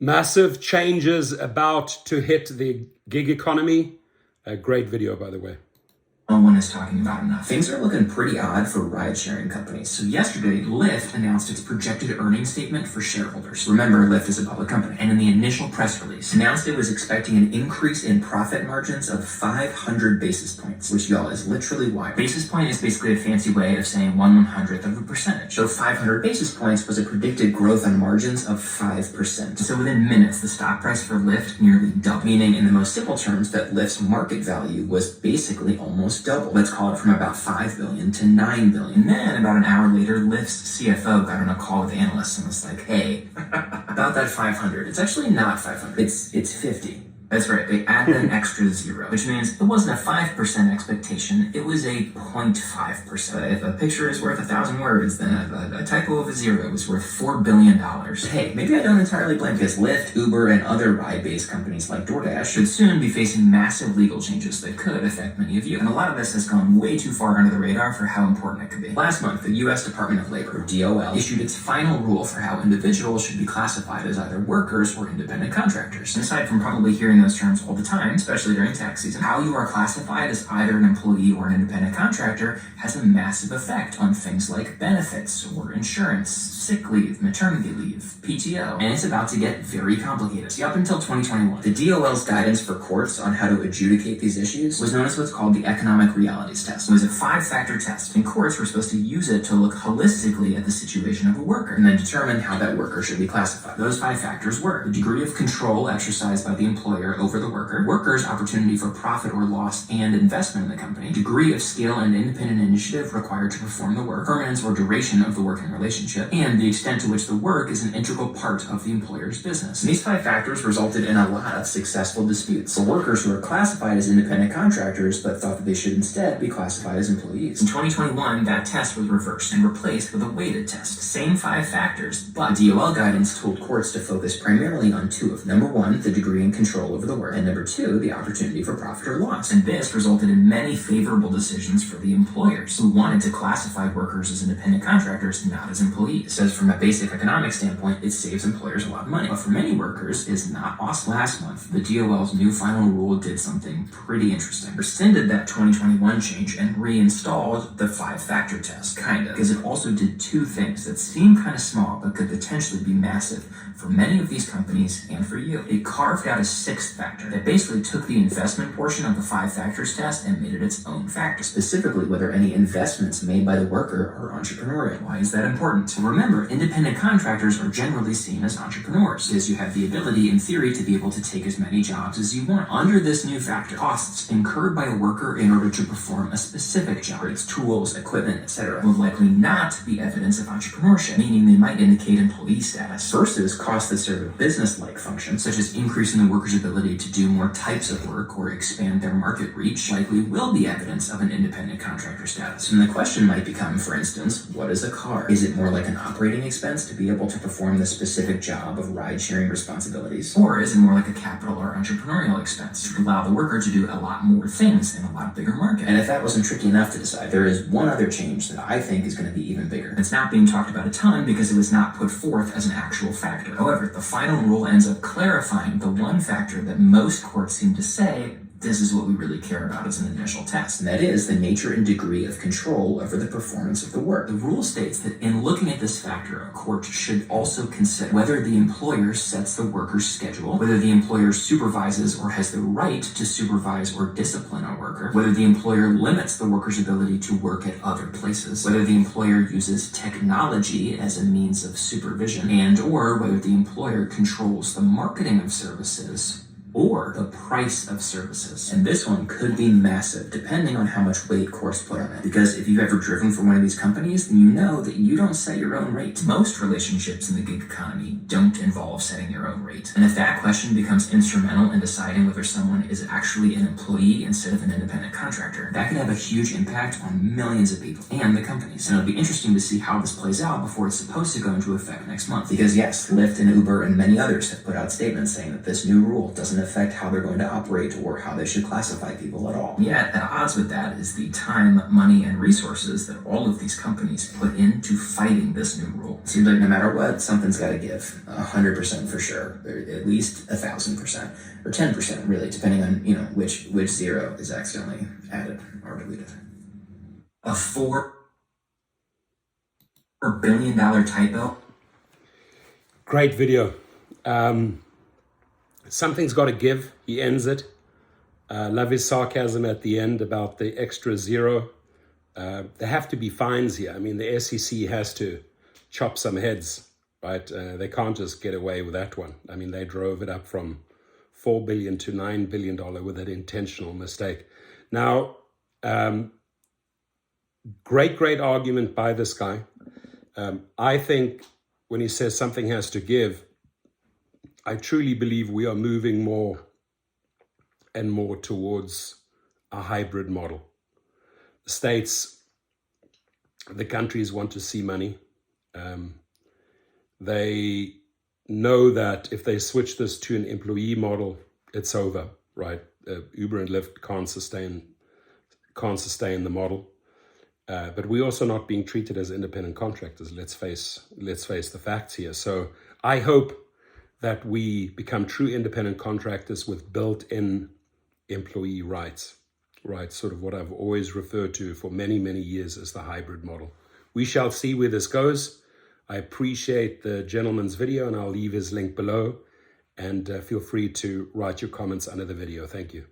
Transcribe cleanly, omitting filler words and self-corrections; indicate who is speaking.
Speaker 1: Massive changes about to hit the gig economy. A great video, by the way.
Speaker 2: No one is talking about enough. Things are looking pretty odd for ride-sharing companies. So yesterday, Lyft announced its projected earnings statement for shareholders. Remember, Lyft is a public company. And in the initial press release, announced it was expecting an increase in profit margins of 500 basis points, which, y'all, is literally wild. Basis point is basically a fancy way of saying 1/100th of a percentage. So 500 basis points was a predicted growth on margins of 5%. So within minutes, the stock price for Lyft nearly doubled, meaning in the most simple terms that Lyft's market value was basically almost double. Let's call it from about $5 billion to $9 billion. And then about an hour later, Lyft's CFO got on a call with analysts and was like, hey, about that 500, it's actually not 500, it's 50. That's right, they added an extra zero, which means it wasn't a 5% expectation, it was a 0.5%. If a picture is worth 1,000 words, then a typo of a zero is worth $4 billion. Hey, maybe I don't entirely blame, because Lyft, Uber, and other ride-based companies like DoorDash should soon be facing massive legal changes that could affect many of you. And a lot of this has gone way too far under the radar for how important it could be. Last month, the U.S. Department of Labor, or DOL, issued its final rule for how individuals should be classified as either workers or independent contractors. And aside from probably hearing those terms all the time, especially during tax season, how you are classified as either an employee or an independent contractor has a massive effect on things like benefits or insurance, sick leave, maternity leave, PTO, and it's about to get very complicated. See, up until 2021, the DOL's guidance for courts on how to adjudicate these issues was known as what's called the economic realities test. It was a 5-factor test, and courts were supposed to use it to look holistically at the situation of a worker and then determine how that worker should be classified. Those 5 factors were the degree of control exercised by the employer over the worker, worker's opportunity for profit or loss and investment in the company, degree of skill and independent initiative required to perform the work, permanence or duration of the working relationship, and the extent to which the work is an integral part of the employer's business. And these 5 factors resulted in a lot of successful disputes for workers who are classified as independent contractors but thought that they should instead be classified as employees. In 2021, that test was reversed and replaced with a weighted test. Same 5 factors, but DOL guidance told courts to focus primarily on 2 of them. Number 1, the degree and control over the work, and number 2, the opportunity for profit or loss. And this resulted in many favorable decisions for the employers who wanted to classify workers as independent contractors, not as employees. Says from a basic economic standpoint, it saves employers a lot of money. But for many workers, it's not awesome. Last month, the DOL's new final rule did something pretty interesting. Rescinded that 2021 change and reinstalled the 5-factor test, kinda, because it also did 2 things that seem kind of small but could potentially be massive for many of these companies and for you. It carved out a 6th factor that basically took the investment portion of the 5 factors test and made it its own factor, specifically whether any investments made by the worker are entrepreneurial. Why is that important? So remember, independent contractors are generally seen as entrepreneurs, as you have the ability, in theory, to be able to take as many jobs as you want. Under this new factor, costs incurred by a worker in order to perform a specific job, its tools, equipment, etc., will likely not be evidence of entrepreneurship, meaning they might indicate employee status, versus costs that serve a business-like function, such as increasing the worker's ability to do more types of work or expand their market reach, likely will be evidence of an independent contractor status. And the question might become, for instance, what is a car? Is it more like an operating expense to be able to perform the specific job of ride-sharing responsibilities? Or is it more like a capital or entrepreneurial expense to allow the worker to do a lot more things in a lot bigger market? And if that wasn't tricky enough to decide, there is one other change that I think is going to be even bigger. It's not being talked about a ton because it was not put forth as an actual factor. However, the final rule ends up clarifying the one factor that most courts seem to say, this is what we really care about as an initial test, and that is the nature and degree of control over the performance of the work. The rule states that in looking at this factor, a court should also consider whether the employer sets the worker's schedule, whether the employer supervises or has the right to supervise or discipline a worker, whether the employer limits the worker's ability to work at other places, whether the employer uses technology as a means of supervision, and or whether the employer controls the marketing of services or the price of services. And this one could be massive, depending on how much weight courts put on it. Because if you've ever driven for one of these companies, then you know that you don't set your own rate. Most relationships in the gig economy don't involve setting your own rate. And if that question becomes instrumental in deciding whether someone is actually an employee instead of an independent contractor, that could have a huge impact on millions of people and the companies. And it'll be interesting to see how this plays out before it's supposed to go into effect next month. Because yes, Lyft and Uber and many others have put out statements saying that this new rule doesn't doesn't affect how they're going to operate or how they should classify people at all. Yet, at odds with that is the time, money, and resources that all of these companies put into fighting this new rule. It seems like no matter what, something's got to give. 100% for sure, or at least 1,000%, or 10% really, depending on which zero is accidentally added or deleted. A $4 billion typo.
Speaker 1: Great video. Something's got to give. He ends it. Love his sarcasm at the end about the extra zero. There have to be fines here. I mean, the SEC has to chop some heads, right? They can't just get away with that one. I mean, they drove it up from $4 billion to $9 billion with an intentional mistake. Now, great argument by this guy. I think when he says something has to give, I truly believe we are moving more and more towards a hybrid model. The states, the countries want to see money. They know that if they switch this to an employee model, it's over, right? Uber and Lyft can't sustain the model. But we're also not being treated as independent contractors. Let's face the facts here. So I hope that we become true independent contractors with built-in employee rights, right? Sort of what I've always referred to for many years as the hybrid model. We shall see where this goes. I appreciate the gentleman's video, and I'll leave his link below. And feel free to write your comments under the video. Thank you.